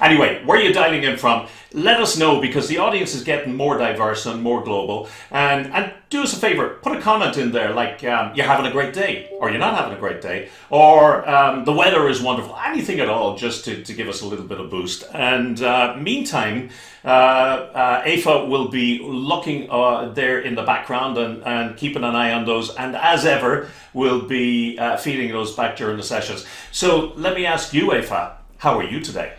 Anyway, where are you dialing in from? Let us know, because the audience is getting more diverse and more global. And do us a favor, put a comment in there like you're having a great day, or you're not having a great day, or the weather is wonderful. Anything at all, just to give us a little bit of boost. And meantime, Aoife will be looking there in the background and keeping an eye on those. And as ever, we'll be feeding those back during the sessions. So let me ask you, Aoife, how are you today?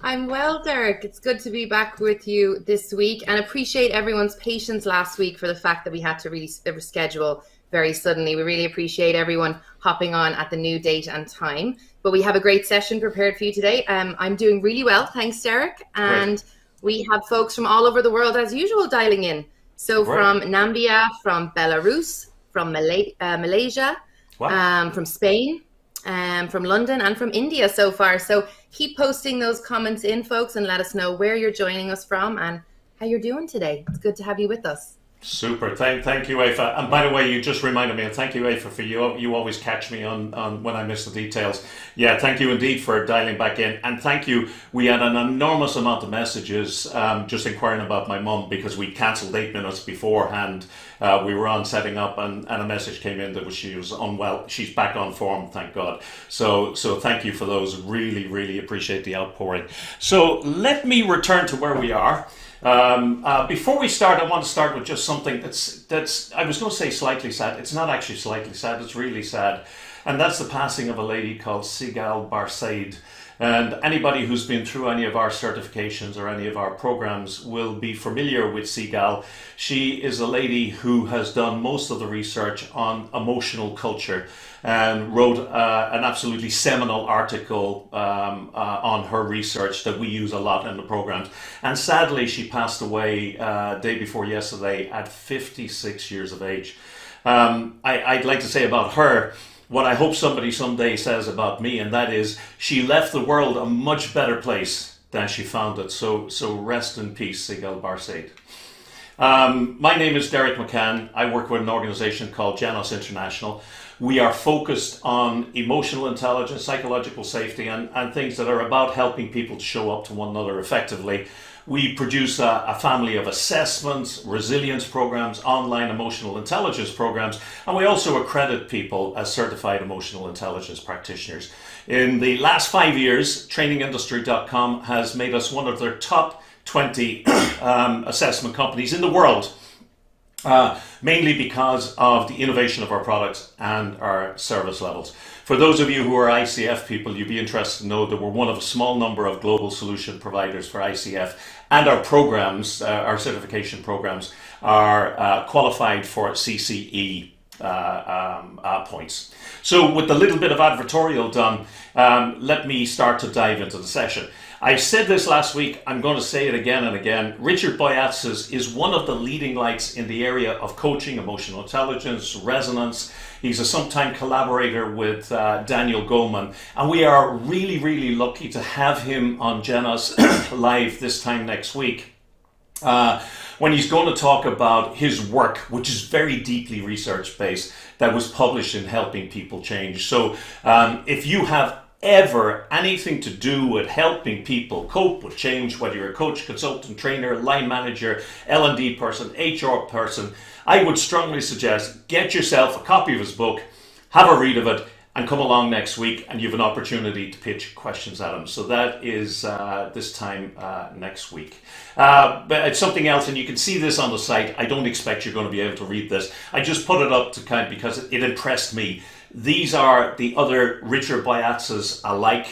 I'm well, Derek. It's good to be back with you this week, and appreciate everyone's patience last week for the fact that we had to reschedule very suddenly. We really appreciate everyone hopping on at the new date and time. But we have a great session prepared for you today. I'm doing really well, thanks, Derek. And Great. we have folks from all over the world, as usual, dialing in. So Great. from Namibia, from Belarus, from Malaysia, Wow. from Spain, from London, and from India so far. So keep posting those comments in, folks, and let us know where you're joining us from and how you're doing today. It's good to have you with us. Super. Thank you, Aoife. And by the way, you just reminded me, and thank you, Aoife, for you always catch me on when I miss the details. Yeah, thank you indeed for dialing back in. And thank you. We had an enormous amount of messages just inquiring about my mum, because we cancelled 8 minutes beforehand. We were on setting up, and a message came in that she was unwell. She's back on form, thank God. So thank you for those. Really, really appreciate the outpouring. So let me return to where we are. Before we start, I want to start with just something that's I was going to say slightly sad. It's not actually slightly sad, it's really sad. And that's the passing of a lady called Sigal Barsad. And anybody who's been through any of our certifications or any of our programs will be familiar with Sigal. She is a lady who has done most of the research on emotional culture and wrote an absolutely seminal article on her research that we use a lot in the programs. And sadly, she passed away day before yesterday at 56 years of age. I'd like to say about her what I hope somebody someday says about me, and that is she left the world a much better place than she found it. So rest in peace, Sigal Barsad. My name is Derek McCann. I work with an organization called Genos International. We are focused on emotional intelligence, psychological safety, and things that are about helping people to show up to one another effectively. We produce a family of assessments, resilience programs, online emotional intelligence programs, and we also accredit people as certified emotional intelligence practitioners. In the last 5 years, trainingindustry.com has made us one of their top 20 assessment companies in the world. Mainly because of the innovation of our products and our service levels. For those of you who are ICF people, you'd be interested to know that we're one of a small number of global solution providers for ICF, and our programs, our certification programs, are qualified for CCE points. So with a little bit of advertorial done, let me start to dive into the session. I said this last week, I'm going to say it again and again. Richard Boyatzis is one of the leading lights in the area of coaching, emotional intelligence, resonance. He's a sometime collaborator with Daniel Goleman, and we are really, really lucky to have him on Genos live this time next week. When he's going to talk about his work, which is very deeply research-based, that was published in Helping People Change. So if you have ever anything to do with helping people cope with change, whether you're a coach, consultant, trainer, line manager, L&D person, HR person, I would strongly suggest get yourself a copy of his book, have a read of it, and come along next week, and you have an opportunity to pitch questions at him. So that is this time next week. But it's something else, and you can see this on the site. I don't expect you're going to be able to read this. I just put it up to kind of because it impressed me. These are the other Richard Boyatzis alike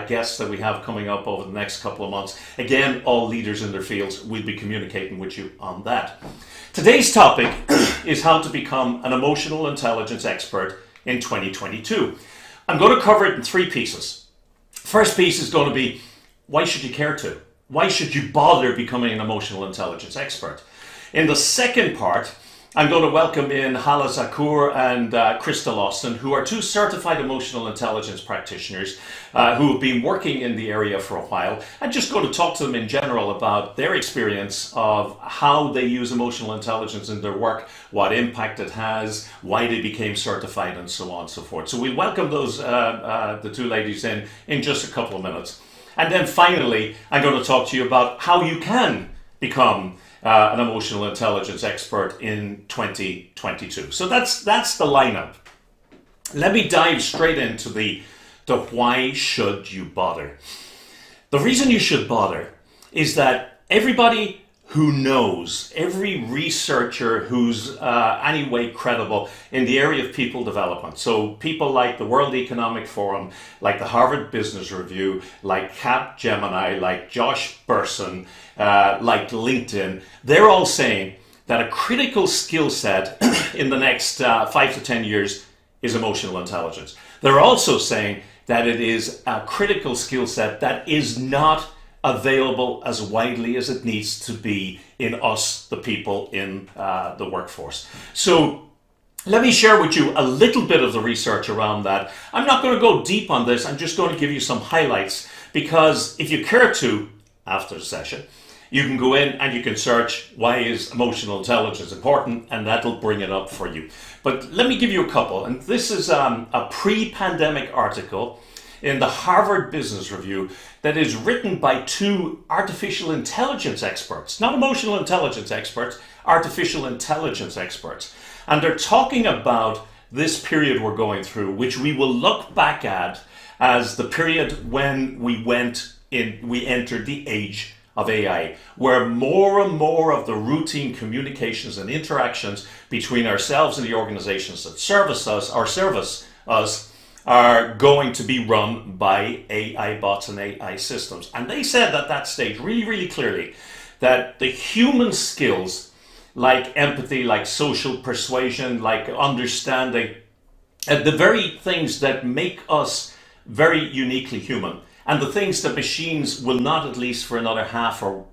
guests that we have coming up over the next couple of months. Again, all leaders in their fields. We'll be communicating with you on that. Today's topic is how to become an emotional intelligence expert in 2022. I'm going to cover it in 3 pieces. First piece is going to be, why should you care to? Why should you bother becoming an emotional intelligence expert? In the second part, I'm going to welcome in Hala Zakur and Crystal Austin, who are 2 certified emotional intelligence practitioners who have been working in the area for a while. I'm just going to talk to them in general about their experience of how they use emotional intelligence in their work, what impact it has, why they became certified, and so on and so forth. So we'll welcome those the 2 ladies in just a couple of minutes. And then finally, I'm going to talk to you about how you can become an emotional intelligence expert in 2022. So that's the lineup. Let me dive straight into the why should you bother. The reason you should bother is that everybody who knows, every researcher who's anyway credible in the area of people development, so people like the World Economic Forum, like the Harvard Business Review, like Capgemini, like Genos Barsad, like LinkedIn, they're all saying that a critical skill set in the next 5 to 10 years is emotional intelligence. They're also saying that it is a critical skill set that is not available as widely as it needs to be in us, the people in the workforce. So let me share with you a little bit of the research around that. I'm not going to go deep on this. I'm just going to give you some highlights, because if you care to, after the session, you can go in and you can search why is emotional intelligence important, and that'll bring it up for you. But let me give you a couple. And this is a pre-pandemic article in the Harvard Business Review that is written by 2 artificial intelligence experts, not emotional intelligence experts, artificial intelligence experts. And they're talking about this period we're going through, which we will look back at as the period when we entered the age of AI, where more and more of the routine communications and interactions between ourselves and the organizations that service us are going to be run by AI bots and AI systems. And they said at that stage really, really clearly that the human skills like empathy, like social persuasion, like understanding, the very things that make us very uniquely human, and the things that machines will not, at least for another half or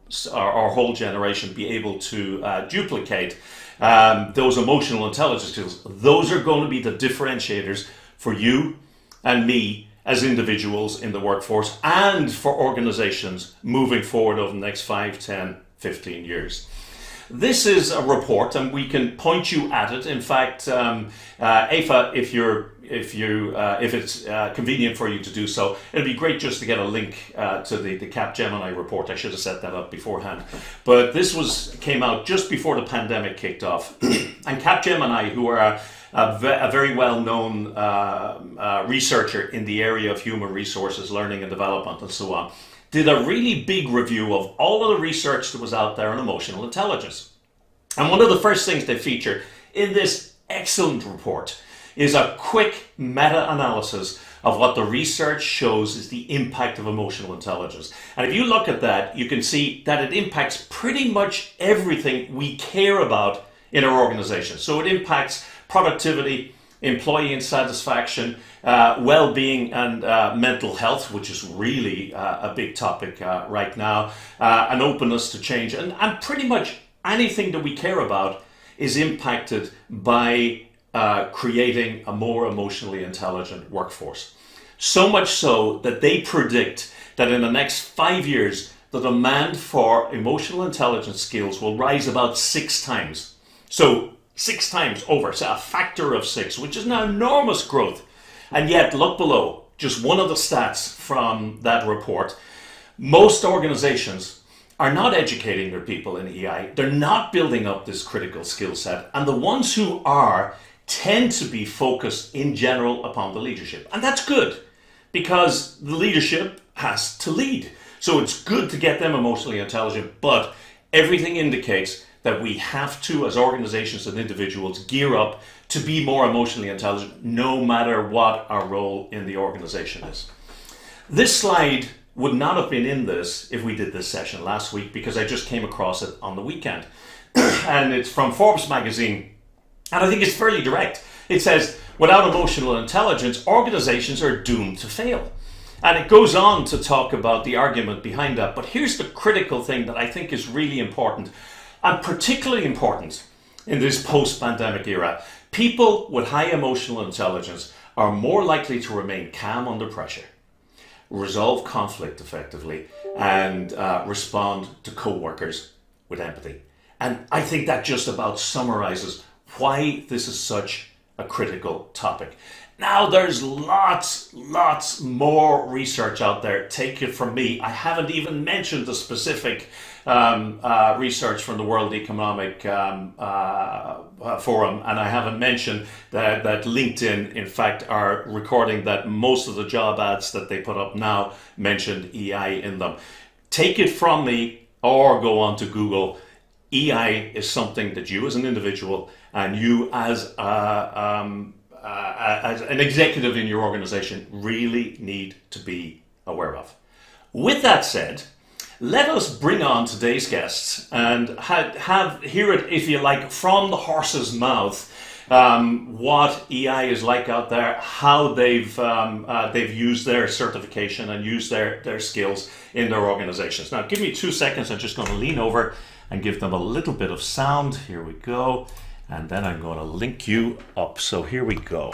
whole generation, be able to duplicate, those emotional intelligence skills, those are going to be the differentiators for you and me as individuals in the workforce, and for organizations moving forward over the next 5, 10, 15 years. This is a report, and we can point you at it. In fact, Aoife, if it's convenient for you to do so, it'd be great just to get a link to the Capgemini report. I should have set that up beforehand. But this came out just before the pandemic kicked off. And Capgemini, who are a very well-known researcher in the area of human resources, learning and development, and so on, did a really big review of all of the research that was out there on emotional intelligence. And one of the first things they feature in this excellent report is a quick meta-analysis of what the research shows is the impact of emotional intelligence. And if you look at that, you can see that it impacts pretty much everything we care about in our organization. So it impacts productivity, employee satisfaction, well-being and mental health, which is really a big topic right now, an openness to change, and pretty much anything that we care about is impacted by creating a more emotionally intelligent workforce. So much so that they predict that in the next 5 years, the demand for emotional intelligence skills will rise about 6 times. So 6 times over, so a factor of 6, which is an enormous growth. And yet, look below, just one of the stats from that report. Most organizations are not educating their people in EI. They're not building up this critical skill set. And the ones who are tend to be focused in general upon the leadership. And that's good, because the leadership has to lead. So it's good to get them emotionally intelligent, but everything indicates that we have to, as organizations and individuals, gear up to be more emotionally intelligent, no matter what our role in the organization is. This slide would not have been in this if we did this session last week, because I just came across it on the weekend. And it's from Forbes magazine, and I think it's fairly direct. It says, without emotional intelligence, organizations are doomed to fail. And it goes on to talk about the argument behind that. But here's the critical thing that I think is really important, and particularly important in this post-pandemic era. People with high emotional intelligence are more likely to remain calm under pressure, resolve conflict effectively, and respond to co-workers with empathy. And I think that just about summarizes why this is such a critical topic. Now, there's lots more research out there. Take it from me. I haven't even mentioned the specific research from the World Economic Forum, and I haven't mentioned that LinkedIn, in fact, are recording that most of the job ads that they put up now mentioned EI in them. Take it from me, or go on to Google. EI is something that you as an individual and you as an executive in your organization really need to be aware of. With that said, let us bring on today's guests and hear it, if you like, from the horse's mouth, what EI is like out there, how they've used their certification and used their skills in their organizations. Now, give me 2 seconds. I'm just going to lean over and give them a little bit of sound. Here we go. And then I'm going to link you up. So here we go.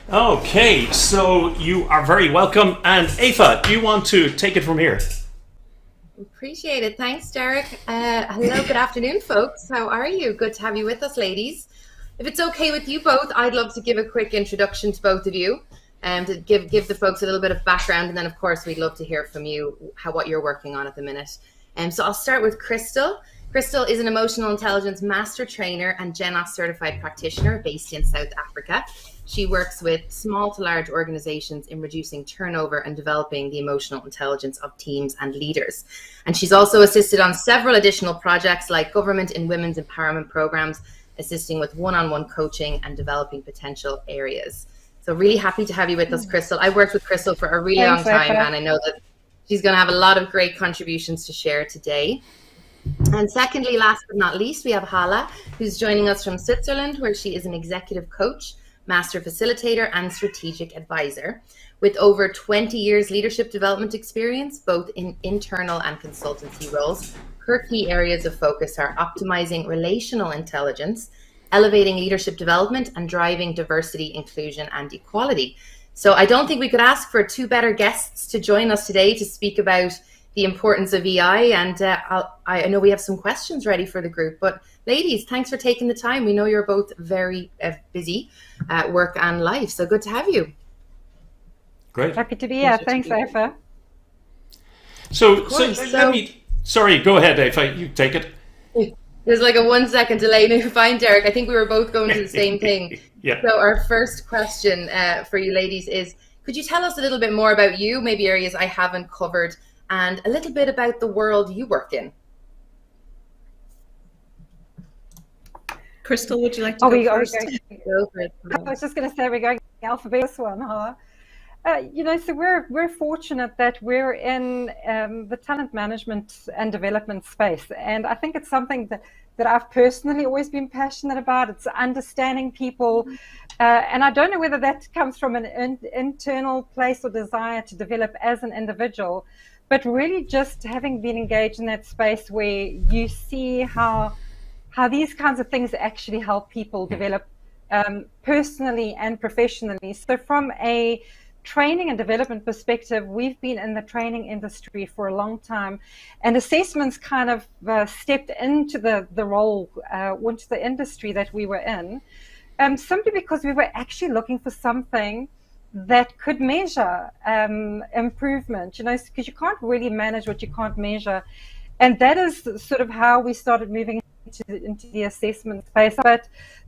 Okay, so you are very welcome. And Aoife, do you want to take it from here? Appreciate it. Thanks, Derek. Hello, good afternoon, folks. How are you? Good to have you with us, ladies. If it's okay with you both, I'd love to give a quick introduction to both of you and to give the folks a little bit of background. And then, of course, we'd love to hear from you what you're working on at the minute. So I'll start with Crystal. Crystal is an emotional intelligence master trainer and Genos Certified Practitioner based in South Africa. She works with small to large organizations in reducing turnover and developing the emotional intelligence of teams and leaders. And she's also assisted on several additional projects like government and women's empowerment programs, assisting with one-on-one coaching and developing potential areas. So really happy to have you with us, Crystal. I've worked with Crystal for a really long time, and I know that she's going to have a lot of great contributions to share today. And secondly, last but not least, we have Hala, who's joining us from Switzerland, where she is an executive coach, master facilitator, and strategic advisor with over 20 years leadership development experience, both in internal and consultancy roles. Her key areas of focus are optimizing relational intelligence, elevating leadership development, and driving diversity, inclusion, and equality. So I don't think we could ask for two better guests to join us today to speak about the importance of EI, and I know we have some questions ready for the group, but ladies, thanks for taking the time. We know you're both very busy at work and life, so good to have you. Great. Happy to be here. Thanks, Aoife. So let me, sorry, go ahead, Aoife, you take it. There's like a 1 second delay. No, you're fine, Derek. I think we were both going to the same thing. Yeah. So our first question for you ladies is, could you tell us a little bit more about you, maybe areas I haven't covered, and a little bit about the world you work in? Crystal, would you like to go first? Go for it. I was just going to say we're going alphabet one, huh? So we're fortunate that we're in the talent management and development space, and I think it's something that I've personally always been passionate about. It's understanding people, and I don't know whether that comes from an internal place or desire to develop as an individual, but really just having been engaged in that space where you see how these kinds of things actually help people develop personally and professionally. So from a training and development perspective, we've been in the training industry for a long time, and assessments kind of stepped into the role, into the industry that we were in, simply because we were actually looking for something that could measure improvement, because you can't really manage what you can't measure. And that is sort of how we started moving into the assessment space. But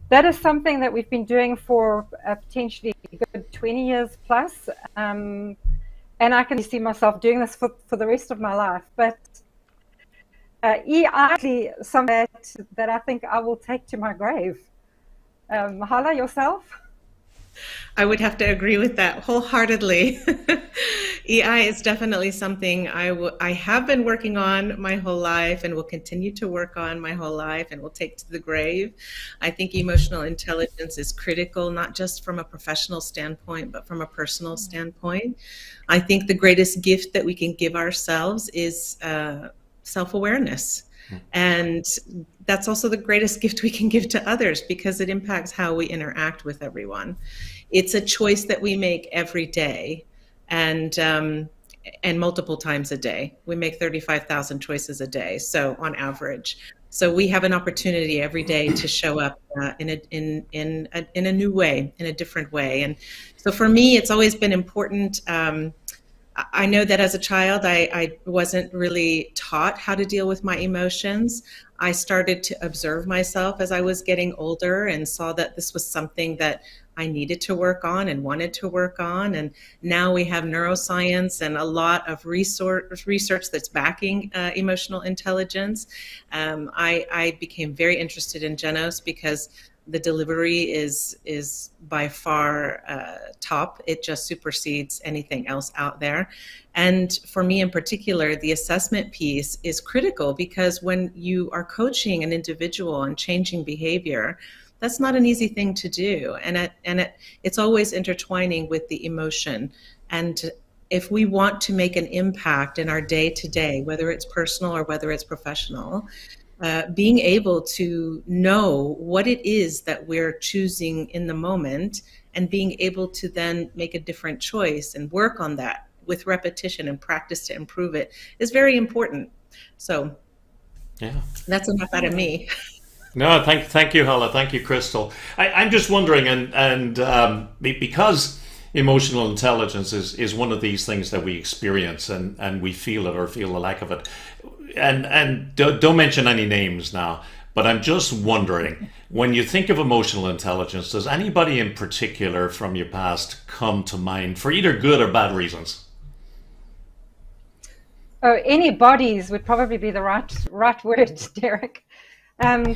that is something that we've been doing for potentially a good 20 years plus. And I can see myself doing this for the rest of my life. But EI is something that I think I will take to my grave. Hala, yourself? I would have to agree with that wholeheartedly. EI is definitely something I have been working on my whole life and will continue to work on my whole life and will take to the grave. I think emotional intelligence is critical, not just from a professional standpoint, but from a personal standpoint. I think the greatest gift that we can give ourselves is self-awareness. And that's also the greatest gift we can give to others because it impacts how we interact with everyone. It's a choice that we make every day and multiple times a day. We make 35,000 choices a day, so on average. So we have an opportunity every day to show up in a new way, in a different way. And so for me, it's always been important. I know that as a child, I wasn't really taught how to deal with my emotions. I started to observe myself as I was getting older and saw that this was something that I needed to work on and wanted to work on. And now we have neuroscience and a lot of research that's backing emotional intelligence. I became very interested in Genos because the delivery is by far top. It just supersedes anything else out there. And for me in particular, the assessment piece is critical because when you are coaching an individual and changing behavior, that's not an easy thing to do. And it's always intertwining with the emotion. And if we want to make an impact in our day-to-day, whether it's personal or whether it's professional, being able to know what it is that we're choosing in the moment and being able to then make a different choice and work on that with repetition and practice to improve it is very important. So yeah, that's enough out of me. No, thank you, Hala. Thank you, Crystal. I'm just wondering, because emotional intelligence is one of these things that we experience and we feel it or feel the lack of it. And don't mention any names now, but I'm just wondering, when you think of emotional intelligence, does anybody in particular from your past come to mind for either good or bad reasons? Oh, any bodies would probably be the right word, Derek. I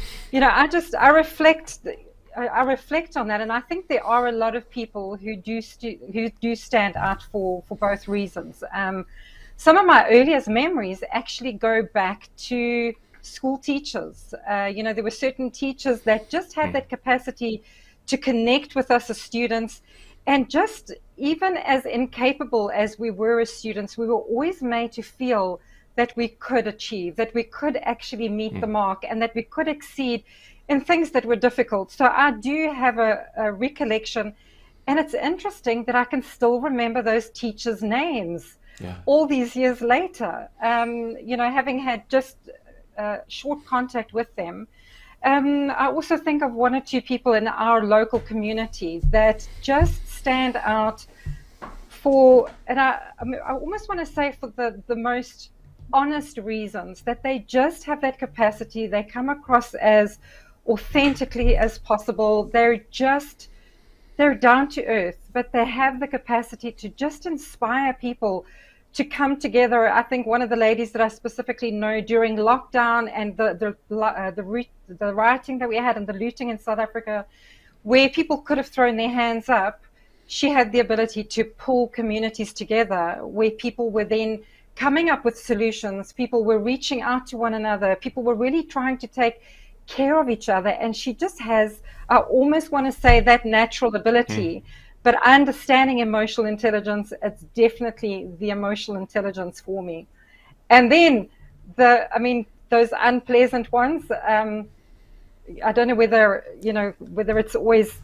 reflect on that, and I think there are a lot of people who do stand out for both reasons. Some of my earliest memories actually go back to school teachers. There were certain teachers that just had that capacity to connect with us as students, and just even as incapable as we were as students, we were always made to feel that we could achieve, that we could actually meet the mark, and that we could exceed in things that were difficult. So I do have a recollection, and it's interesting that I can still remember those teachers' names all these years later, having had just short contact with them. I also think of one or two people in our local community that just stand out for, and I almost want to say for the most honest reasons, that they just have that capacity. They come across as authentically as possible. They're down to earth, but they have the capacity to just inspire people to come together. I think one of the ladies that I specifically know during lockdown and the rioting that we had and the looting in South Africa, where people could have thrown their hands up, she had the ability to pull communities together where people were then coming up with solutions. People were reaching out to one another. People were really trying to take care of each other. And she just has, I almost want to say, that natural ability. But understanding emotional intelligence, it's definitely the emotional intelligence for me. And then those unpleasant ones, I don't know whether it's always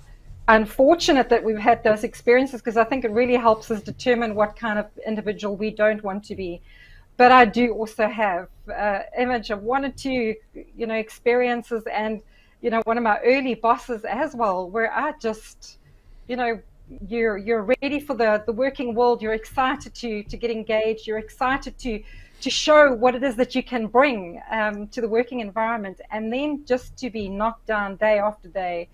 unfortunate that we've had those experiences, because I think it really helps us determine what kind of individual we don't want to be. But I do also have an image of one or two, experiences, and, one of my early bosses as well, where I just, you're ready for the working world. You're excited to get engaged. You're excited to show what it is that you can bring to the working environment, and then just to be knocked down day after day,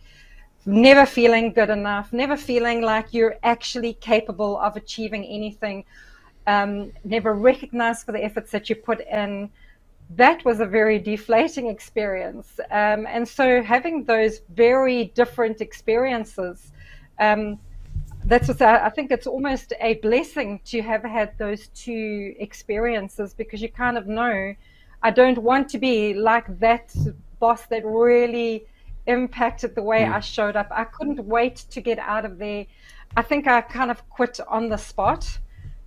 never feeling good enough, never feeling like you're actually capable of achieving anything, never recognized for the efforts that you put in. That was a very deflating experience. And so having those very different experiences, that's what I think it's almost a blessing to have had those two experiences, because you kind of know, I don't want to be like that boss that really impacted the way I showed up. I couldn't wait to get out of there. I think I kind of quit on the spot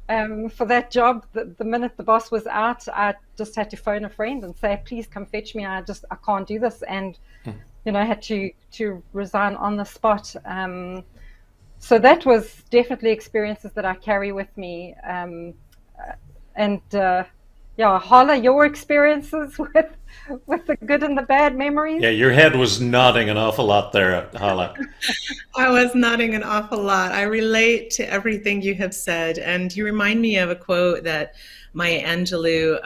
for that job. The minute the boss was out, I just had to phone a friend and say, please come fetch me. I can't do this. And, I had to resign on the spot. So that was definitely experiences that I carry with me. yeah, Hala, your experiences with the good and the bad memories? Yeah, your head was nodding an awful lot there, Hala. I was nodding an awful lot. I relate to everything you have said, and you remind me of a quote that Maya Angelou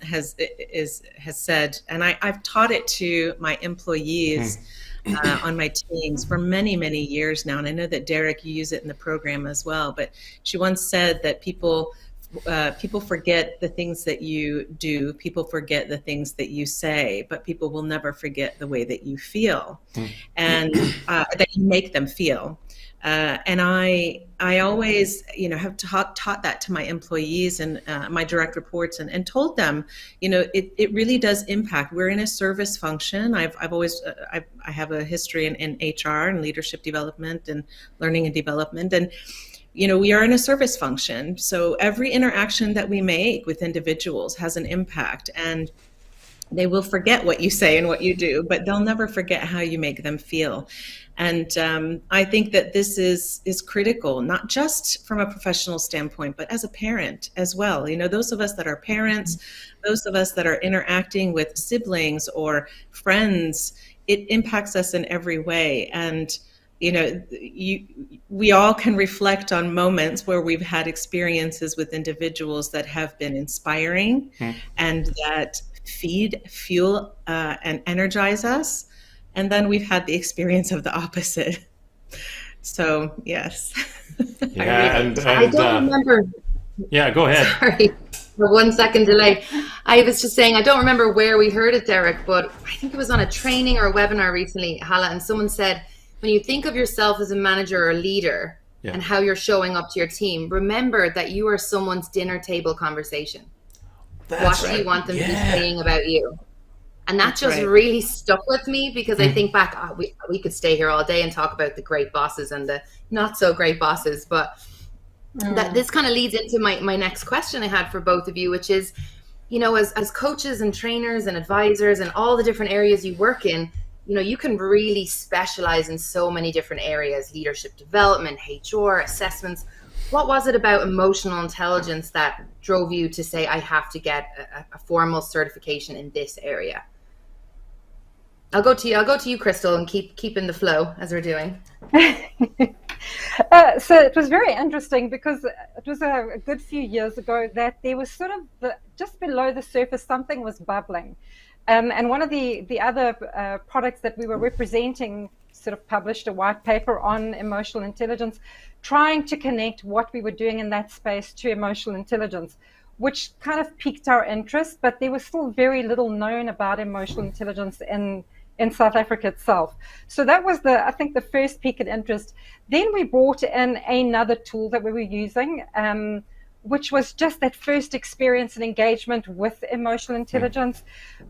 has said, and I've taught it to my employees on my teams for many, many years now, and I know that Derek, you use it in the program as well. But she once said that people forget the things that you do, people forget the things that you say, but people will never forget the way that you feel and that you make them feel. And I always, have taught that to my employees and my direct reports and told them, it really does impact. We're in a service function. I have a history in HR and leadership development and learning and development. And we are in a service function. So every interaction that we make with individuals has an impact, and they will forget what you say and what you do, but they'll never forget how you make them feel. And I think that this is critical, not just from a professional standpoint, but as a parent as well. Those of us that are parents, those of us that are interacting with siblings or friends, it impacts us in every way. And we all can reflect on moments where we've had experiences with individuals that have been inspiring and that fuel, and energize us. And then we've had the experience of the opposite. So, yes. Yeah, I don't remember. Yeah, go ahead. Sorry for 1 second delay. I was just saying, I don't remember where we heard it, Derek, but I think it was on a training or a webinar recently, Hala, and someone said, when you think of yourself as a manager or a leader and how you're showing up to your team, remember that you are someone's dinner table conversation. What do you want them to be saying about you? And that just really stuck with me, because I think back, we could stay here all day and talk about the great bosses and the not so great bosses, but that this kind of leads into my next question I had for both of you, which is, as coaches and trainers and advisors and all the different areas you work in, you can really specialize in so many different areas: leadership development, HR, assessments. What was it about emotional intelligence that drove you to say, I have to get a formal certification in this area? I'll go to you, Crystal, and keep in the flow as we're doing. So it was very interesting, because it was a good few years ago that there was sort of just below the surface, something was bubbling. And one of the other products that we were representing sort of published a white paper on emotional intelligence, trying to connect what we were doing in that space to emotional intelligence, which kind of piqued our interest, but there was still very little known about emotional intelligence in South Africa itself. So that was I think the first peak of interest. Then we brought in another tool that we were using, which was just that first experience and engagement with emotional intelligence.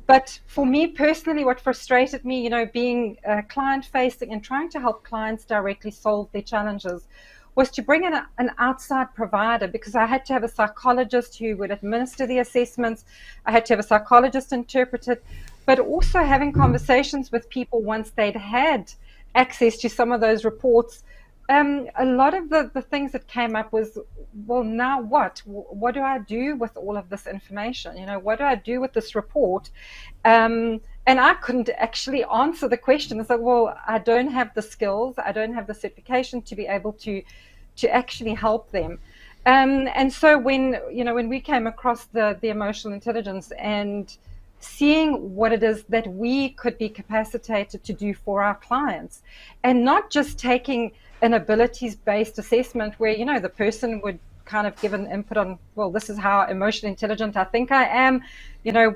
But for me personally, what frustrated me, being client facing and trying to help clients directly solve their challenges, was to bring in an outside provider, because I had to have a psychologist who would administer the assessments. I had to have a psychologist interpret it, but also having conversations with people once they'd had access to some of those reports. A lot of the things that came up was, well, now what? What do I do with all of this information? What do I do with this report? And I couldn't actually answer the question. It's like, well, I don't have the skills, I don't have the certification to be able to actually help them. And so when we came across the emotional intelligence and seeing what it is that we could be capacitated to do for our clients, and not just taking an abilities-based assessment where, the person would kind of give an input on, well, this is how emotionally intelligent I think I am.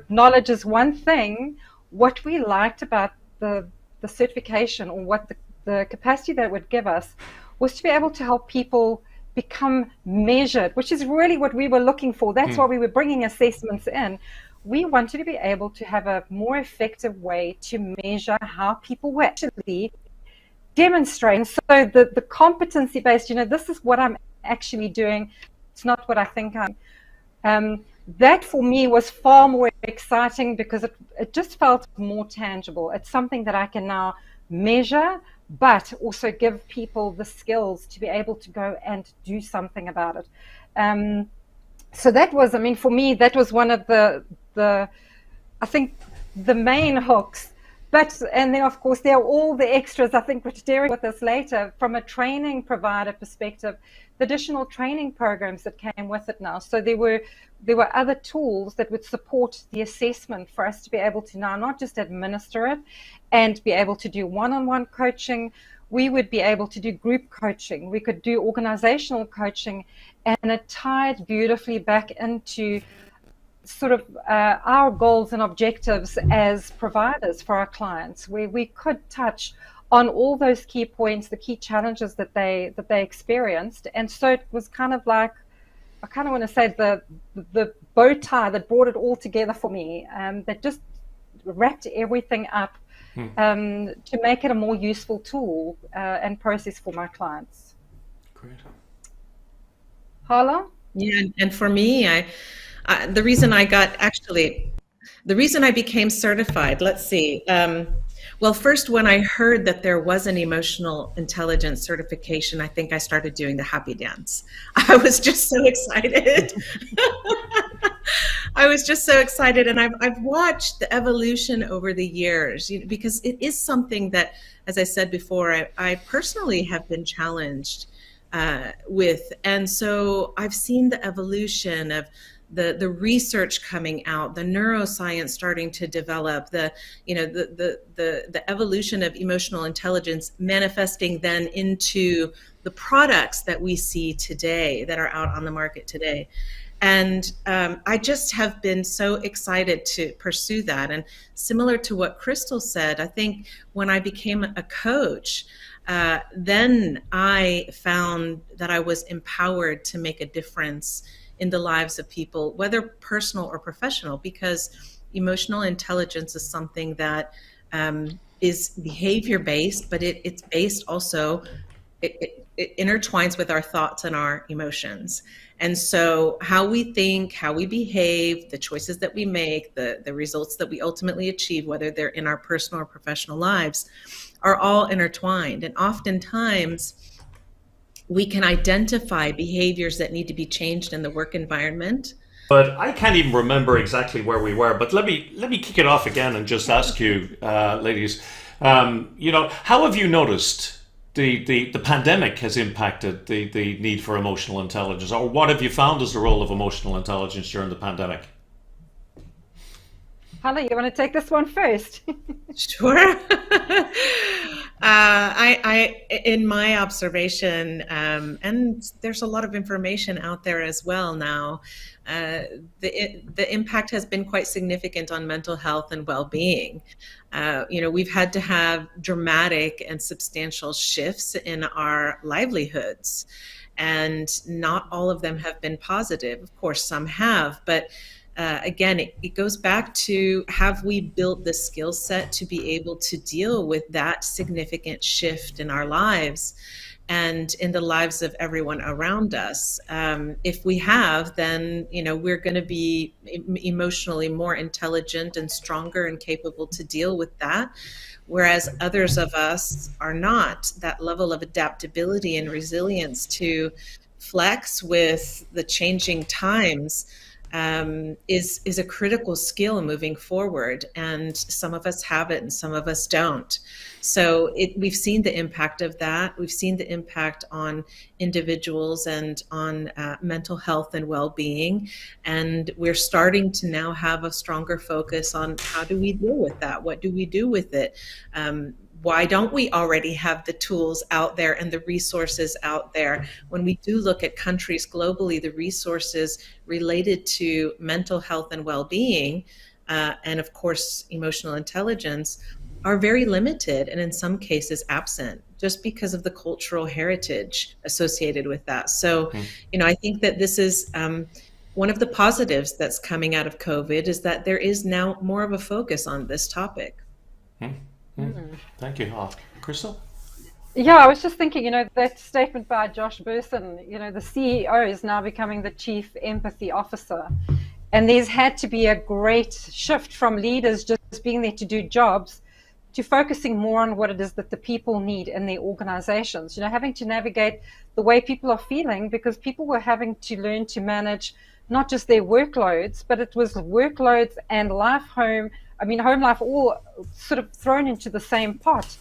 Knowledge is one thing. What we liked about the certification, or what the capacity that it would give us, was to be able to help people become measured, which is really what we were looking for. That's why we were bringing assessments in. We wanted to be able to have a more effective way to measure how people were actually demonstrating. So the competency based, this is what I'm actually doing. It's not what I think I'm. That for me was far more exciting, because it just felt more tangible. It's something that I can now measure, but also give people the skills to be able to go and do something about it. So that was, I mean, for me, that was one of the I think the main hooks. But, and then of course there are all the extras, I think, which Derek with us later, from a training provider perspective, the additional training programs that came with it now. So there were other tools that would support the assessment for us to be able to now not just administer it and be able to do one-on-one coaching. We would be able to do group coaching. We could do organizational coaching, and it tied beautifully back into sort of our goals and objectives as providers for our clients, where we could touch on all those key points, the key challenges that they experienced. And so it was kind of like, I kind of want to say the bow tie that brought it all together for me, that just wrapped everything up to make it a more useful tool and process for my clients. Great. Hala? Yeah, and for me, the reason I became certified, let's see. Well, first, when I heard that there was an emotional intelligence certification, I think I started doing the happy dance. I was just so excited. I was just so excited. And I've watched the evolution over the years, because it is something that, as I said before, I personally have been challenged with. And so I've seen the evolution of the research coming out, the neuroscience starting to develop, the evolution of emotional intelligence manifesting then into the products that we see today that are out on the market today. And I just have been so excited to pursue that. And similar to what Crystal said, I think when I became a coach, then I found that I was empowered to make a difference in the lives of people, whether personal or professional, because emotional intelligence is something that is behavior-based, but it's based also, it intertwines with our thoughts and our emotions. And so how we think, how we behave, the choices that we make, the results that we ultimately achieve, whether they're in our personal or professional lives, are all intertwined. And oftentimes, we can identify behaviors that need to be changed in the work environment. But I can't even remember exactly where we were. But let me kick it off again and just ask you, ladies, how have you noticed the pandemic has impacted the need for emotional intelligence, or what have you found as the role of emotional intelligence during the pandemic? Hala, you want to take this one first? Sure. In my observation, and there's a lot of information out there as well now, the impact has been quite significant on mental health and well-being. We've had to have dramatic and substantial shifts in our livelihoods, and not all of them have been positive. Of course, some have, but again, it goes back to, have we built the skill set to be able to deal with that significant shift in our lives and in the lives of everyone around us? If we have, then we're going to be emotionally more intelligent and stronger and capable to deal with that. Whereas others of us are not. That level of adaptability and resilience to flex with the changing times is a critical skill moving forward, and some of us have it and some of us don't. So we've seen the impact of that. We've seen the impact on individuals and on mental health and well-being, and we're starting to now have a stronger focus on how do we deal with that? What do we do with it? Why don't we already have the tools out there and the resources out there? When we do look at countries globally, the resources related to mental health and well-being, and of course, emotional intelligence, are very limited, and in some cases absent, just because of the cultural heritage associated with that. So, I think that this is one of the positives that's coming out of COVID, is that there is now more of a focus on this topic. Thank you. Crystal? Yeah, I was just thinking, that statement by Josh Burson, the CEO is now becoming the Chief Empathy Officer. And there's had to be a great shift from leaders just being there to do jobs to focusing more on what it is that the people need in their organizations, having to navigate the way people are feeling, because people were having to learn to manage not just their workloads, but it was workloads and home life, all sort of thrown into the same pot.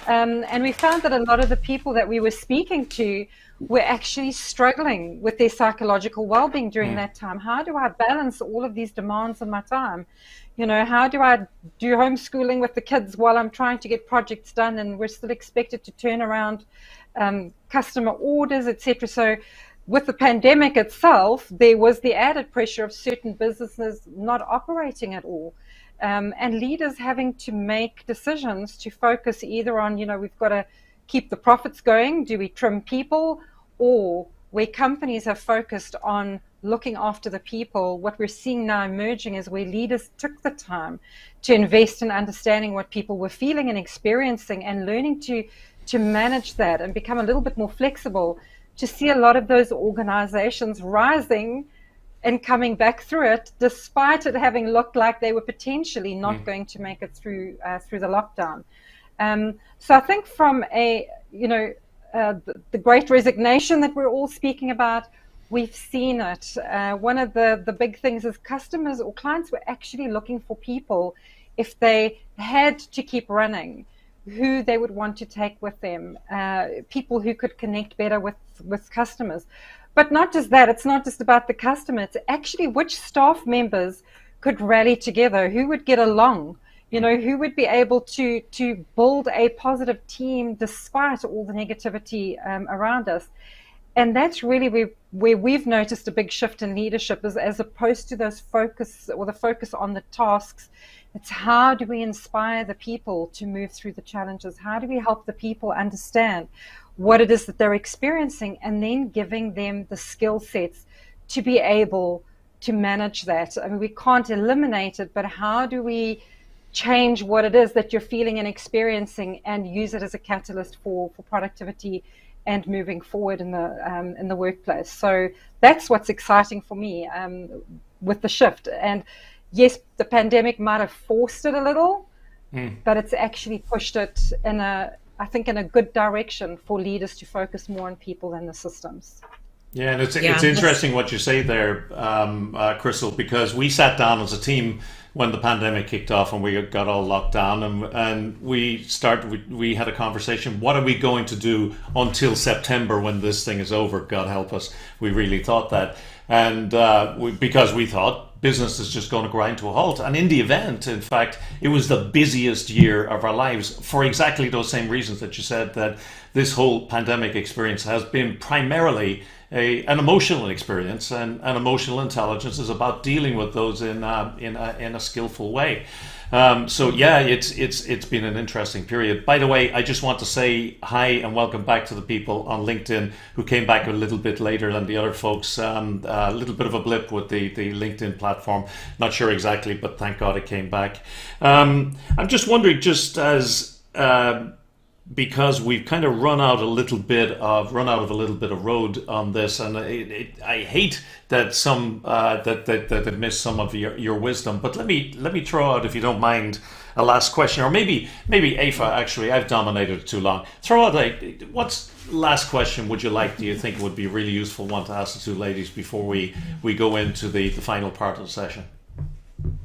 And we found that a lot of the people that we were speaking to were actually struggling with their psychological well-being during that time. How do I balance all of these demands on my time? How do I do homeschooling with the kids while I'm trying to get projects done, and we're still expected to turn around customer orders, etc. So with the pandemic itself, there was the added pressure of certain businesses not operating at all. And leaders having to make decisions to focus either on, we've got to keep the profits going, do we trim people, or where companies have focused on looking after the people. What we're seeing now emerging is where leaders took the time to invest in understanding what people were feeling and experiencing, and learning to manage that and become a little bit more flexible, to see a lot of those organizations rising and coming back through it, despite it having looked like they were potentially not going to make it through the lockdown. So I think from the great resignation that we're all speaking about, we've seen it. One of the big things is customers or clients were actually looking for people, if they had to keep running, who they would want to take with them, people who could connect better with customers. But not just that, it's not just about the customer, it's actually which staff members could rally together, who would get along, who would be able to build a positive team despite all the negativity around us. And that's really where we've noticed a big shift in leadership, is as opposed to the focus on the tasks. It's how do we inspire the people to move through the challenges? How do we help the people understand what it is that they're experiencing, and then giving them the skill sets to be able to manage that? I mean, we can't eliminate it, but how do we change what it is that you're feeling and experiencing, and use it as a catalyst for productivity and moving forward in the workplace? So that's what's exciting for me with the shift. And yes, the pandemic might have forced it a little, but it's actually pushed it in a good direction for leaders to focus more on people than the systems. Yeah, and it's interesting what you say there, Crystal, because we sat down as a team when the pandemic kicked off and we got all locked down, and we had a conversation. What are we going to do until September, when this thing is over? God help us. We really thought that, and because we thought business is just going to grind to a halt. And in the event, in fact, it was the busiest year of our lives for exactly those same reasons that you said, that this whole pandemic experience has been primarily an emotional experience, and emotional intelligence is about dealing with those in a skillful way. So yeah, it's been an interesting period. By the way, I just want to say hi and welcome back to the people on LinkedIn who came back a little bit later than the other folks. A little bit of a blip with the LinkedIn platform. Not sure exactly, but thank God it came back. I'm just wondering, just as because we've kind of run out of a little bit of road on this, and I hate that some that missed some of your wisdom. But let me throw out, if you don't mind, a last question, or maybe Aoife, actually, I've dominated it too long. Throw out what's last question do you think would be a really useful one to ask the two ladies before we go into the final part of the session?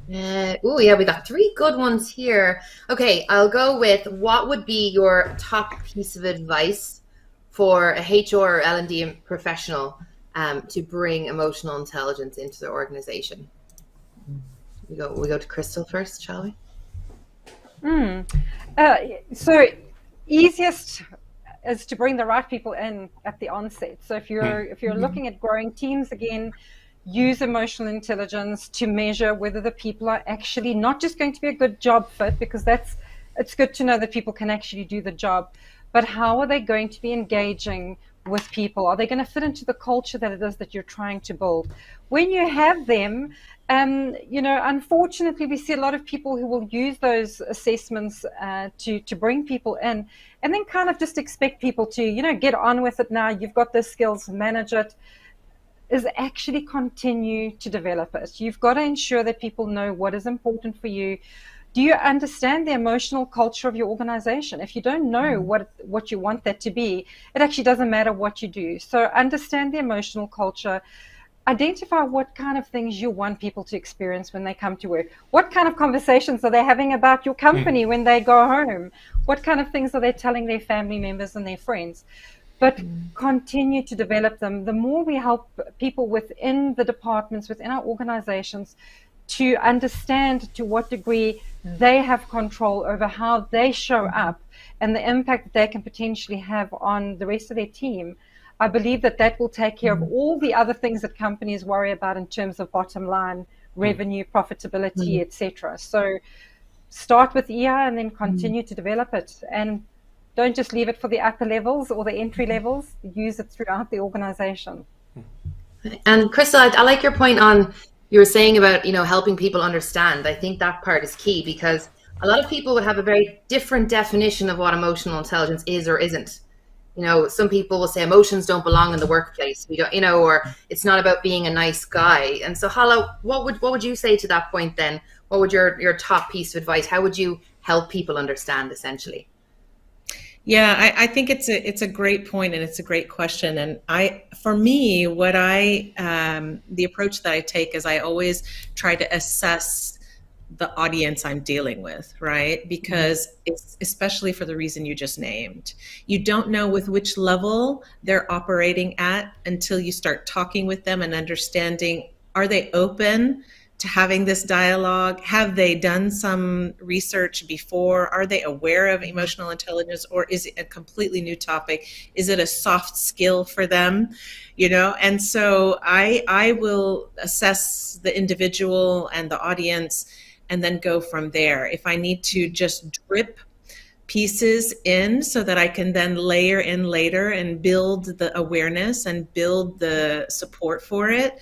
We got 3 good ones here. Okay, I'll go with, what would be your top piece of advice for a HR or L&D professional to bring emotional intelligence into their organization? We go to Crystal first, shall we? So easiest is to bring the right people in at the onset. So if you're looking at growing teams again, use emotional intelligence to measure whether the people are actually not just going to be a good job fit, because it's good to know that people can actually do the job, but how are they going to be engaging with people? Are they going to fit into the culture that it is that you're trying to build? When you have them, unfortunately, we see a lot of people who will use those assessments to bring people in, and then kind of just expect people to, get on with it now. You've got the skills, manage it. Is actually continue to develop it. You've got to ensure that people know what is important for you. Do you understand the emotional culture of your organization? If you don't know what you want that to be, it actually doesn't matter what you do. So understand the emotional culture. identify what kind of things you want people to experience when they come to work. What kind of conversations are they having about your company when they go home? What kind of things are they telling their family members and their friends? But continue to develop them. The more we help people within the departments, within our organizations, to understand to what degree they have control over how they show up and the impact that they can potentially have on the rest of their team, I believe that that will take care of all the other things that companies worry about in terms of bottom line, revenue, profitability, etc. So start with EI and then continue to develop it. And don't just leave it for the upper levels or the entry levels. Use it throughout the organization. And Crystal, I like your point on, you were saying about, helping people understand. I think that part is key, because a lot of people would have a very different definition of what emotional intelligence is or isn't. Some people will say emotions don't belong in the workplace. We don't, or it's not about being a nice guy. And so, Hala, what would you say to that point then? What would your top piece of advice? How would you help people understand, essentially? Yeah, I think it's a great point, and it's a great question. And for me, the approach that I take is I always try to assess the audience I'm dealing with, right? Because it's especially for the reason you just named. You don't know with which level they're operating at until you start talking with them and understanding, are they open to having this dialogue? Have they done some research before? Are they aware of emotional intelligence, or is it a completely new topic? Is it a soft skill for them? And so I will assess the individual and the audience and then go from there. If I need to just drip pieces in so that I can then layer in later and build the awareness and build the support for it,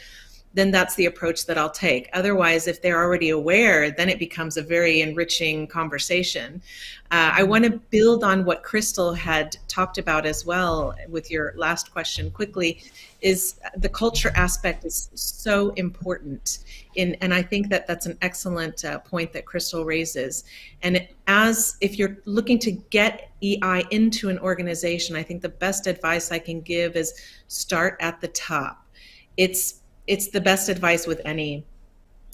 then that's the approach that I'll take. Otherwise, if they're already aware, then it becomes a very enriching conversation. I want to build on what Crystal had talked about as well with your last question quickly, is the culture aspect is so important. And I think that that's an excellent point that Crystal raises. And if you're looking to get EI into an organization, I think the best advice I can give is start at the top. It's the best advice with any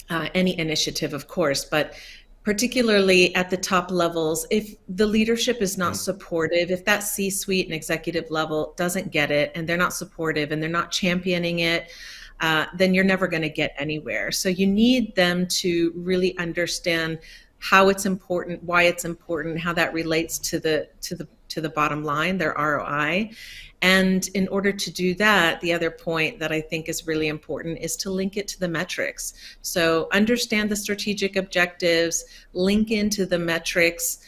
initiative, of course, but particularly at the top levels, if the leadership is not supportive, if that C-suite and executive level doesn't get it and they're not supportive and they're not championing it, then you're never going to get anywhere. So you need them to really understand how it's important, why it's important, how that relates to the bottom line, their ROI. And in order to do that, the other point that I think is really important is to link it to the metrics. So understand the strategic objectives, link into the metrics,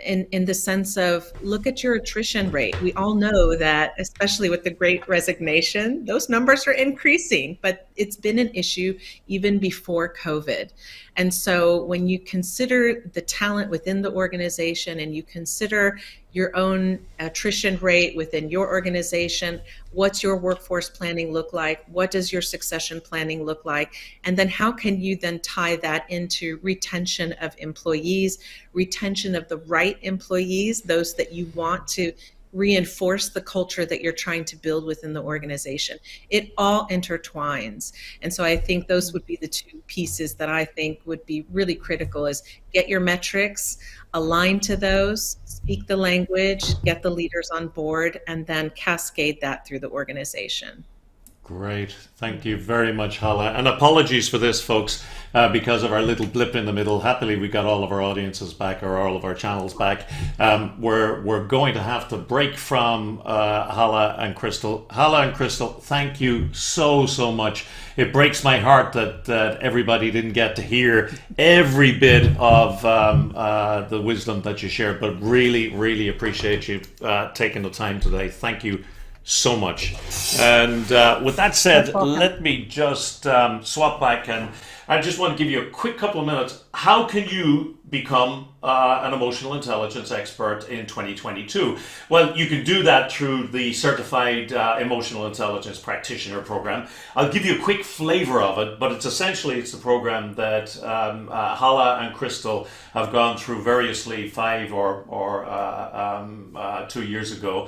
in the sense of look at your attrition rate. We all know that, especially with the Great Resignation, those numbers are increasing, but it's been an issue even before COVID. And so when you consider the talent within the organization and you consider your own attrition rate within your organization, what's your workforce planning look like? What does your succession planning look like? And then how can you then tie that into retention of employees, retention of the right employees, those that you want to reinforce the culture that you're trying to build within the organization. It all intertwines. And so I think those would be the two pieces that I think would be really critical, is get your metrics, align to those, speak the language, get the leaders on board, and then cascade that through the organization. Great. Thank you very much, Hala. And apologies for this, folks, because of our little blip in the middle. Happily, we got all of our audiences back, or all of our channels back. We're going to have to break from Hala and Crystal. Hala and Crystal, thank you so much. It breaks my heart that everybody didn't get to hear every bit of the wisdom that you shared, but really appreciate you taking the time today. Thank you so much. And with that said, let me just swap back, and I just want to give you a quick couple of minutes. How can you become an emotional intelligence expert in 2022? Well, you can do that through the Certified Emotional Intelligence Practitioner program. I'll give you a quick flavor of it, but it's the program that Hala and Crystal have gone through variously 5 or 2 years ago.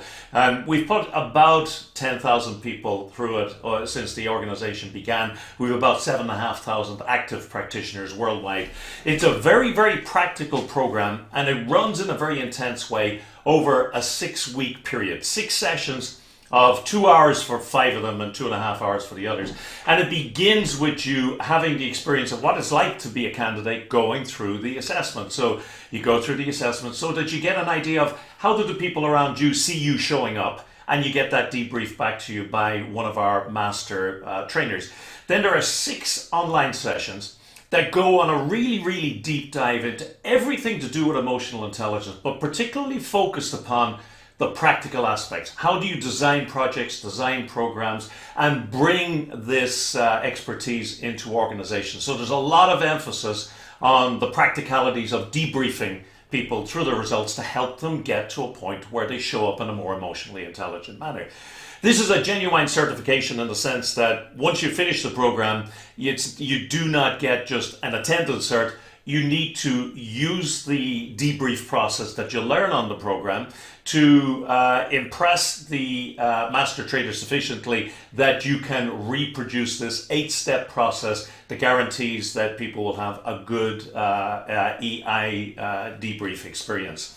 We've put about 10,000 people through it since the organization began. We have about 7,500 active practitioners worldwide. It's a very, very practical program, and it runs in a very intense way over a 6-week period. 6 sessions of 2 hours for 5 of them and 2.5 hours for the others. And it begins with you having the experience of what it's like to be a candidate going through the assessment. So you go through the assessment so that you get an idea of how do the people around you see you showing up, and you get that debrief back to you by one of our master trainers. Then there are 6 online sessions that go on a really, really deep dive into everything to do with emotional intelligence, but particularly focused upon the practical aspects. How do you design projects, design programs, and bring this expertise into organizations? So there's a lot of emphasis on the practicalities of debriefing people through the results to help them get to a point where they show up in a more emotionally intelligent manner. This is a genuine certification in the sense that once you finish the program, you do not get just an attendance cert. You need to use the debrief process that you learn on the program to impress the master trader sufficiently that you can reproduce this 8-step process that guarantees that people will have a good EI debrief experience.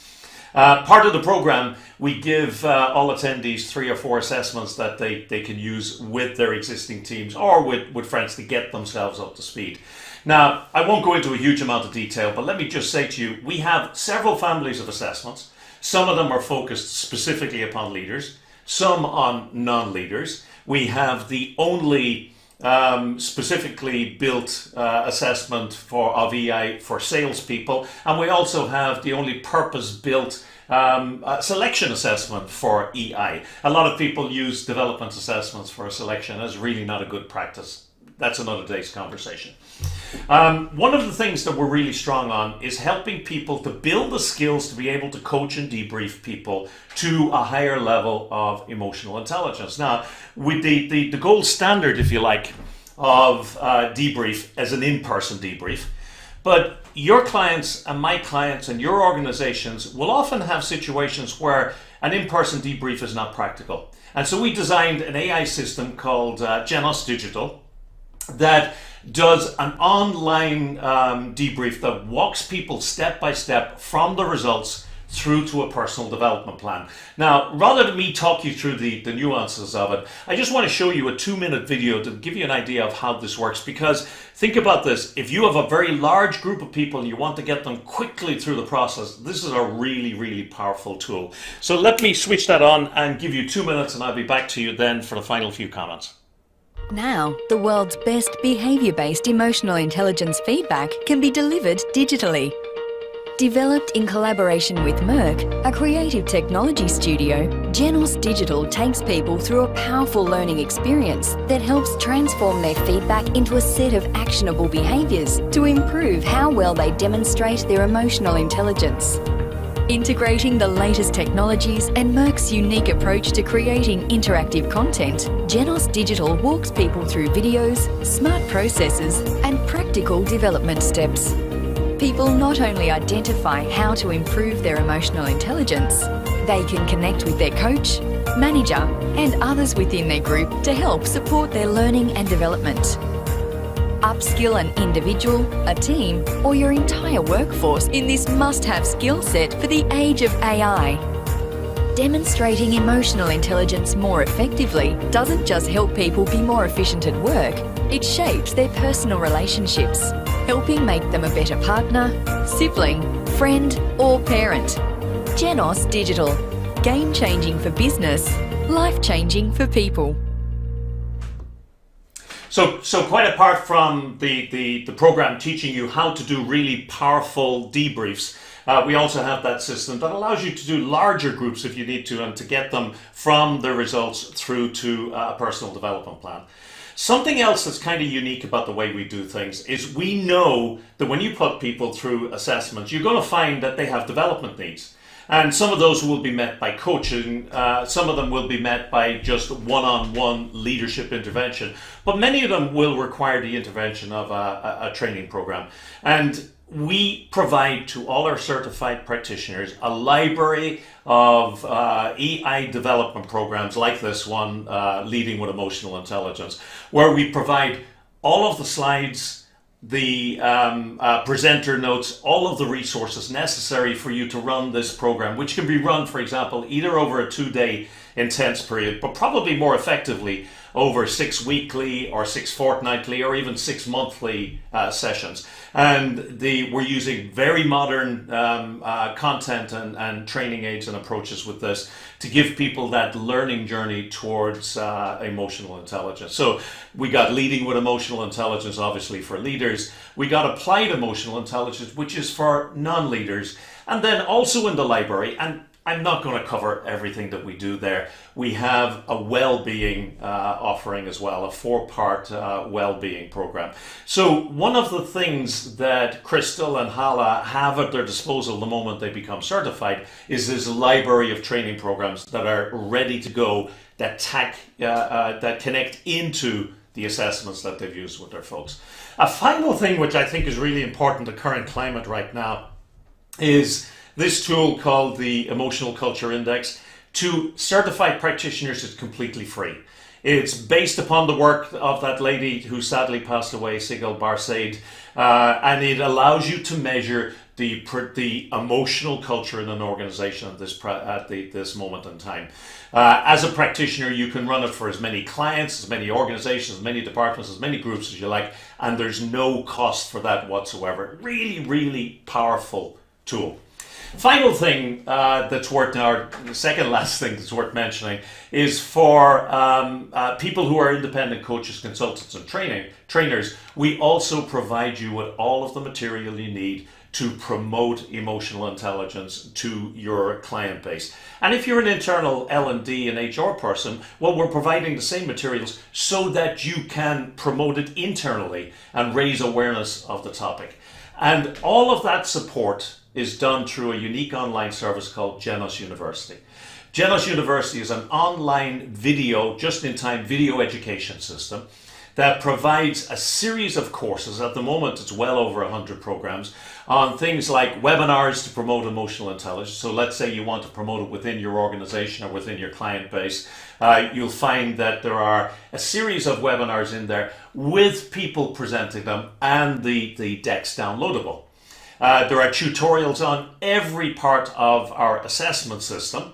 Part of the program, we give all attendees 3 or 4 assessments that they can use with their existing teams or with friends to get themselves up to speed. Now, I won't go into a huge amount of detail, but let me just say to you, we have several families of assessments. Some of them are focused specifically upon leaders, some on non-leaders. We have the only specifically built assessment of EI for salespeople, and we also have the only purpose-built selection assessment for EI. A lot of people use development assessments for a selection. That's really not a good practice. That's another day's conversation. One of the things that we're really strong on is helping people to build the skills to be able to coach and debrief people to a higher level of emotional intelligence. Now, with the gold standard, if you like, of debrief as an in-person debrief, but your clients and my clients and your organizations will often have situations where an in-person debrief is not practical. And so we designed an AI system called Genus Digital that does an online debrief that walks people step by step from the results through to a personal development plan. Now, rather than me talk you through the nuances of it, I just want to show you a 2-minute video to give you an idea of how this works. Because think about this, if you have a very large group of people and you want to get them quickly through the process, this is a really, really powerful tool. So let me switch that on and give you 2 minutes, and I'll be back to you then for the final few comments. Now, the world's best behaviour-based emotional intelligence feedback can be delivered digitally. Developed in collaboration with Merck, a creative technology studio, Genus Digital takes people through a powerful learning experience that helps transform their feedback into a set of actionable behaviours to improve how well they demonstrate their emotional intelligence. Integrating the latest technologies and Merck's unique approach to creating interactive content, Genos Digital walks people through videos, smart processes, and practical development steps. People not only identify how to improve their emotional intelligence, they can connect with their coach, manager, and others within their group to help support their learning and development. Upskill an individual, a team, or your entire workforce in this must-have skill set for the age of AI. Demonstrating emotional intelligence more effectively doesn't just help people be more efficient at work, it shapes their personal relationships, helping make them a better partner, sibling, friend, or parent. Genos Digital. Game-changing for business, life-changing for people. So quite apart from the program teaching you how to do really powerful debriefs, we also have that system that allows you to do larger groups if you need to, and to get them from the results through to a personal development plan. Something else that's kind of unique about the way we do things is we know that when you put people through assessments, you're going to find that they have development needs. And some of those will be met by coaching, some of them will be met by just one-on-one leadership intervention, but many of them will require the intervention of a training program. And we provide to all our certified practitioners a library of EI development programs like this one, Leading with Emotional Intelligence, where we provide all of the slides, the presenter notes, all of the resources necessary for you to run this program, which can be run, for example, either over a 2-day intense period, but probably more effectively over 6 weekly or 6 fortnightly or even 6 monthly sessions. And we're using very modern content and training aids and approaches with this to give people that learning journey towards emotional intelligence. So we got Leading with Emotional Intelligence, obviously for leaders. We got Applied Emotional Intelligence, which is for non-leaders. And then also in the library, and I'm not going to cover everything that we do there. We have a well-being offering as well, a 4-part well-being program. So one of the things that Crystal and Hala have at their disposal the moment they become certified is this library of training programs that are ready to go, that connect into the assessments that they've used with their folks. A final thing which I think is really important to current climate right now is this tool called the Emotional Culture Index. To certified practitioners, it's completely free. It's based upon the work of that lady who sadly passed away, Sigal Barsad, and it allows you to measure the emotional culture in an organization at this moment in time. As a practitioner, you can run it for as many clients, as many organizations, as many departments, as many groups as you like, and there's no cost for that whatsoever. Really, really powerful tool. Final thing that's worth, or the second last thing that's worth mentioning, is for people who are independent coaches, consultants, and trainers. We also provide you with all of the material you need to promote emotional intelligence to your client base. And if you're an internal L&D and HR person, well, we're providing the same materials so that you can promote it internally and raise awareness of the topic. And all of that support is done through a unique online service called Genos University. Genos University is an online video, just-in-time video education system that provides a series of courses. At the moment, it's well over 100 programs on things like webinars to promote emotional intelligence. So let's say you want to promote it within your organization or within your client base. You'll find that there are a series of webinars in there with people presenting them and the decks downloadable. There are tutorials on every part of our assessment system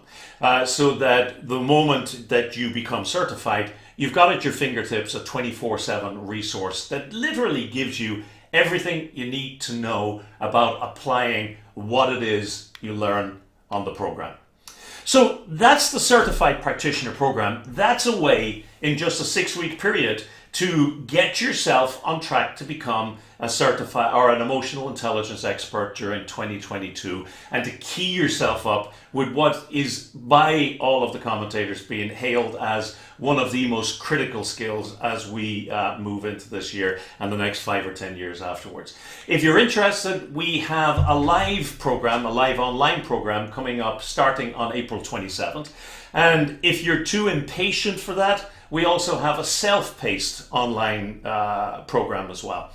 so that the moment that you become certified, you've got at your fingertips a 24/7 resource that literally gives you everything you need to know about applying what it is you learn on the program. So that's the Certified Practitioner Program. That's a way in just a 6-week period to get yourself on track to become a certified or an emotional intelligence expert during 2022, and to key yourself up with what is by all of the commentators being hailed as one of the most critical skills as we move into this year and the next 5 or 10 years afterwards. If you're interested, we have a live program, a live online program coming up starting on April 27th. And if you're too impatient for that, we also have a self-paced online program as well.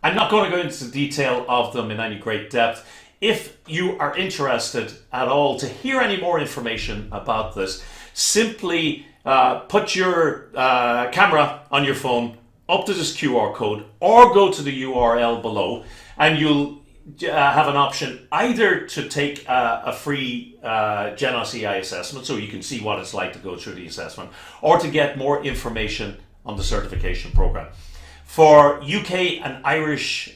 I'm not going to go into the detail of them in any great depth. If you are interested at all to hear any more information about this, simply put your camera on your phone up to this QR code or go to the URL below, and you'll have an option either to take a free Genos EI assessment so you can see what it's like to go through the assessment, or to get more information on the certification program. For UK and Irish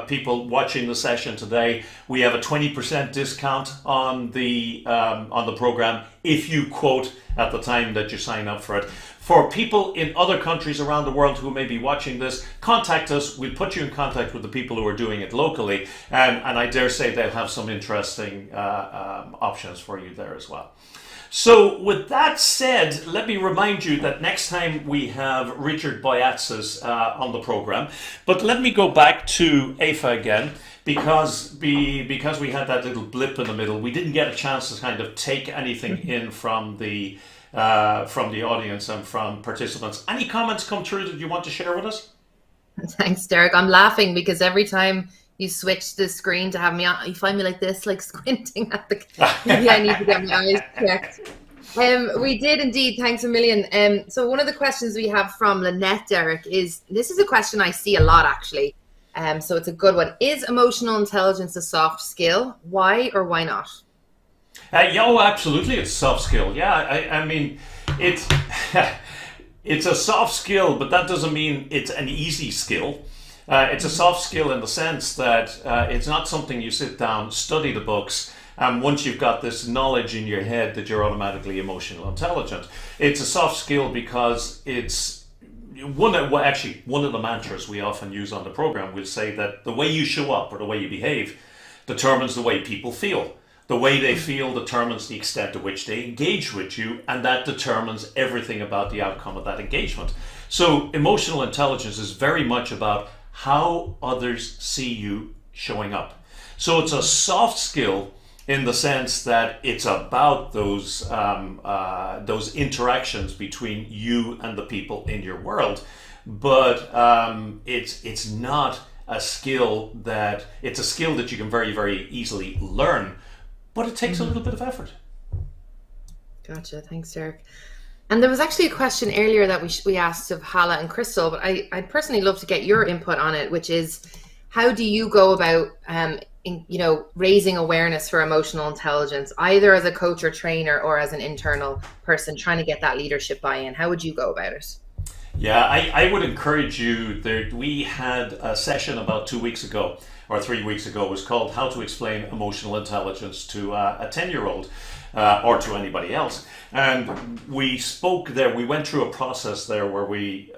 people watching the session today, we have a 20% discount on the program if you quote at the time that you sign up for it. For people in other countries around the world who may be watching this, contact us. We'll put you in contact with the people who are doing it locally, and I dare say they'll have some interesting options for you there as well. So with that said, let me remind you that next time we have Richard Boyatzis on the program. But let me go back to Aoife again, because we had that little blip in the middle. We didn't get a chance to kind of take anything in from the audience and from participants. Any comments come through that you want to share with us? Thanks, Derek. I'm laughing because every time you switch the screen to have me on, you find me like this, like squinting at the. Maybe I need to get my eyes checked. We did indeed. Thanks a million. So one of the questions we have from Lynette, Derek, is this is a question I see a lot actually. So it's a good one. Is emotional intelligence a soft skill? Why or why not? Absolutely, it's a soft skill. Yeah, I mean, it's it's a soft skill, but that doesn't mean it's an easy skill. It's a soft skill in the sense that it's not something you sit down, study the books, and once you've got this knowledge in your head that you're automatically emotional intelligent. It's a soft skill because it's one of the mantras we often use on the program. We'll say that the way you show up or the way you behave determines the way people feel. The way they feel determines the extent to which they engage with you, and that determines everything about the outcome of that engagement. So emotional intelligence is very much about how others see you showing up. So it's a soft skill in the sense that it's about those interactions between you and the people in your world, but it's not a skill that it's a skill that you can very, very easily learn, but it takes a little bit of effort. Gotcha. Thanks, Derek. And there was actually a question earlier that we asked of Hala and Crystal, but I'd personally love to get your input on it, which is how do you go about raising awareness for emotional intelligence, either as a coach or trainer or as an internal person trying to get that leadership buy-in? How would you go about it? Yeah, I would encourage you. We had a session about 2 weeks ago or 3 weeks ago. It was called How to Explain Emotional Intelligence to a 10-year-old or to anybody else. And we spoke there, we went through a process there where we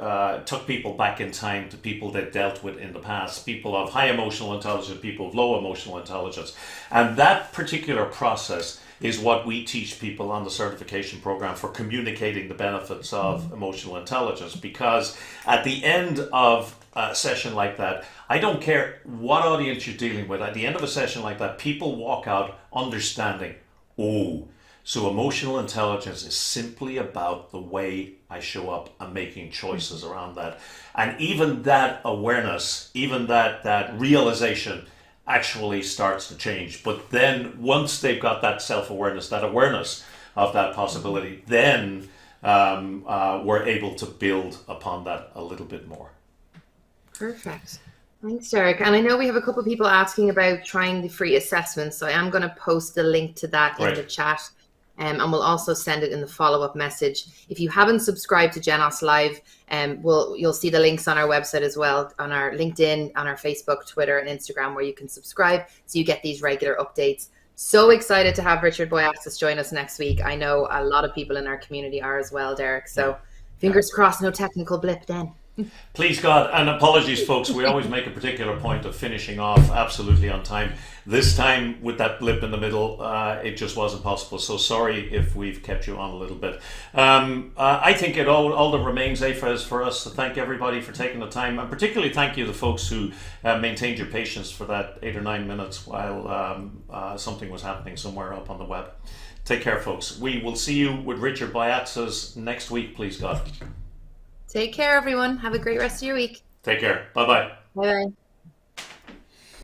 took people back in time to people they'd dealt with in the past, people of high emotional intelligence, people of low emotional intelligence. And that particular process is what we teach people on the certification program for communicating the benefits of emotional intelligence. Because at the end of a session like that, I don't care what audience you're dealing with, at the end of a session like that, people walk out understanding, oh, so emotional intelligence is simply about the way I show up and making choices around that. And even that awareness, even that realization actually starts to change. But then once they've got that self-awareness, that awareness of that possibility, then we're able to build upon that a little bit more. Perfect. Thanks, Derek. And I know we have a couple of people asking about trying the free assessment, so I am going to post the link to that in the chat, and we'll also send it in the follow-up message. If you haven't subscribed to Genos Live, you'll see the links on our website as well, on our LinkedIn, on our Facebook, Twitter, and Instagram, where you can subscribe so you get these regular updates. So excited to have Richard Boyatzis join us next week. I know a lot of people in our community are as well, Derek. So fingers crossed, no technical blip then. Please God, and apologies folks, we always make a particular point of finishing off absolutely on time. This time with that blip in the middle, it just wasn't possible, so sorry if we've kept you on a little bit. I think all that remains, Aoife, is for us to thank everybody for taking the time, and particularly thank you to the folks who maintained your patience for that 8 or 9 minutes while something was happening somewhere up on the web. Take care folks. We will see you with Richard Boyatzis next week, please God. Take care, everyone. Have a great rest of your week. Take care. Bye-bye. Bye-bye.